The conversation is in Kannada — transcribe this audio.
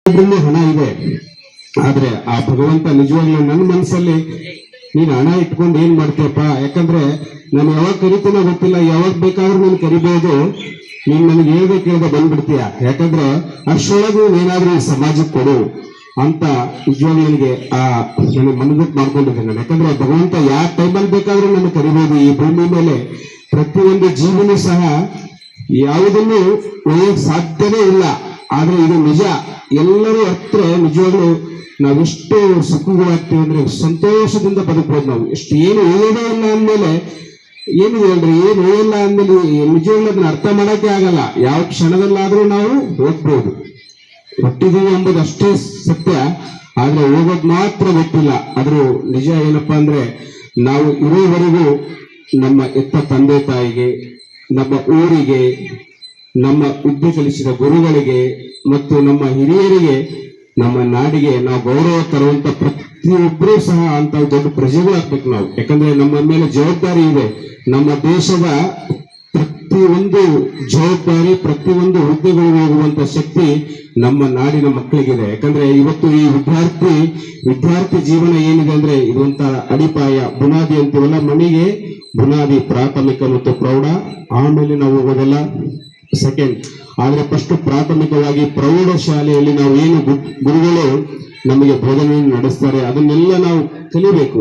ಹಣ ಇದೆ, ಆದ್ರೆ ಆ ಭಗವಂತ ನಿಜವಾಗ್ಲೂ ನನ್ನ ಮನಸ್ಸಲ್ಲಿ ನೀನ್ ಹಣ ಇಟ್ಕೊಂಡು ಏನ್ ಮಾಡ್ತೀಯಪ್ಪ, ಯಾಕಂದ್ರೆ ನಾನು ಯಾವಾಗ ಕರಿತೀನೋ ಗೊತ್ತಿಲ್ಲ, ಯಾವಾಗ ಬೇಕಾದ್ರೂ ನೀನ್ ಕರಿಬಹುದು, ನೀನ್ ನನಗೆ ಹೇಳ್ಬೇಕು ಹೇಳ್ದೆ ಬಂದ್ಬಿಡ್ತೀಯ, ಯಾಕಂದ್ರೆ ಅಷ್ಟೊಳಗೂ ಏನಾದ್ರೂ ಈ ಸಮಾಜಕ್ಕೆ ಕೊಡು ಅಂತ ನಿಜವಾಗ್ಲೂ ನನಗೆ ನನಗೆ ಮನದಟ್ಟು ಮಾಡ್ಕೊಂಡಿದ್ದೇನೆ ನಾನು. ಯಾಕಂದ್ರೆ ಭಗವಂತ ಯಾವ ಟೈಮಲ್ಲಿ ಬೇಕಾದ್ರೂ ನನಗೆ ಕರಿಬಹುದು. ಈ ಭೂಮಿ ಮೇಲೆ ಪ್ರತಿಯೊಂದು ಜೀವನೂ ಸಹ ಯಾವುದನ್ನು ಒಯ್ಯಕ್ ಸಾಧ್ಯನೇ ಇಲ್ಲ, ಆದ್ರೆ ಇದು ನಿಜ. ಎಲ್ಲರೂ ಹತ್ರ ನಿಜವಾಗ್ಲೂ ನಾವೆಷ್ಟು ಸುಖವಾಗ್ತೀವಿ ಅಂದ್ರೆ ಸಂತೋಷದಿಂದ ಬದುಕಬಹುದು. ನಾವು ಎಷ್ಟು ಏನು ಒಯ್ಯೋದೇ ಇಲ್ಲ ಅಂದ್ಮೇಲೆ ಏನು ಹೇಳ್ರಿ, ಏನು ಒಯ್ಯಲ್ಲ ಅಂದ್ಮೇಲೆ ನಿಜವಾಗ್ಲೂ ಅದನ್ನ ಅರ್ಥ ಮಾಡಕ್ಕೆ ಆಗಲ್ಲ. ಯಾವ ಕ್ಷಣದಲ್ಲಾದ್ರೂ ನಾವು ಹೋಗ್ಬೋದು, ಹುಟ್ಟಿದೀವಿ ಎಂಬುದು ಅಷ್ಟೇ ಸತ್ಯ, ಆದ್ರೆ ಹೋಗೋದು ಮಾತ್ರ ಗೊತ್ತಿಲ್ಲ. ಆದ್ರೂ ನಿಜ ಏನಪ್ಪಾ ಅಂದ್ರೆ ನಾವು ಇರೋವರೆಗೂ ನಮ್ಮ ಎತ್ತ ತಂದೆ ತಾಯಿಗೆ, ನಮ್ಮ ಊರಿಗೆ, ನಮ್ಮ ವಿದ್ಯೆ ಕಲಿಸಿದ ಗುರುಗಳಿಗೆ ಮತ್ತು ನಮ್ಮ ಹಿರಿಯರಿಗೆ, ನಮ್ಮ ನಾಡಿಗೆ ನಾವು ಗೌರವ ತರುವಂತ ಪ್ರತಿಯೊಬ್ಬರೂ ಸಹ ಅಂತ ದೊಡ್ಡ ಪ್ರಜೆಗಳಾಗ್ಬೇಕು ನಾವು. ಯಾಕಂದ್ರೆ ನಮ್ಮ ಮೇಲೆ ಜವಾಬ್ದಾರಿ ಇದೆ. ನಮ್ಮ ದೇಶದ ಪ್ರತಿಯೊಂದು ಜವಾಬ್ದಾರಿ, ಪ್ರತಿಯೊಂದು ಹುದ್ದೆಗಳಿಗೆ ಹೋಗುವಂತ ಶಕ್ತಿ ನಮ್ಮ ನಾಡಿನ ಮಕ್ಕಳಿಗಿದೆ. ಯಾಕಂದ್ರೆ ಇವತ್ತು ಈ ವಿದ್ಯಾರ್ಥಿ ಜೀವನ ಏನಿದೆ ಅಂದ್ರೆ ಇದೊಂತ ಅಡಿಪಾಯ, ಬುನಾದಿ ಅಂತೀವಲ್ಲ, ಮನೆಗೆ ಬುನಾದಿ ಪ್ರಾಥಮಿಕ ಮತ್ತು ಪ್ರೌಢ, ಆಮೇಲೆ ನಾವು ಹೋಗೋದೆಲ್ಲ ಸೆಕೆಂಡ್. ಆದ್ರೆ ಫಸ್ಟ್ ಪ್ರಾಥಮಿಕವಾಗಿ ಪ್ರೌಢ ಶಾಲೆಯಲ್ಲಿ ನಾವು ಏನು ಗುರುಗಳು ನಮಗೆ ಬೋಧನೆಯನ್ನು ನಡೆಸ್ತಾರೆ ಅದನ್ನೆಲ್ಲ ನಾವು ಕಲಿಬೇಕು.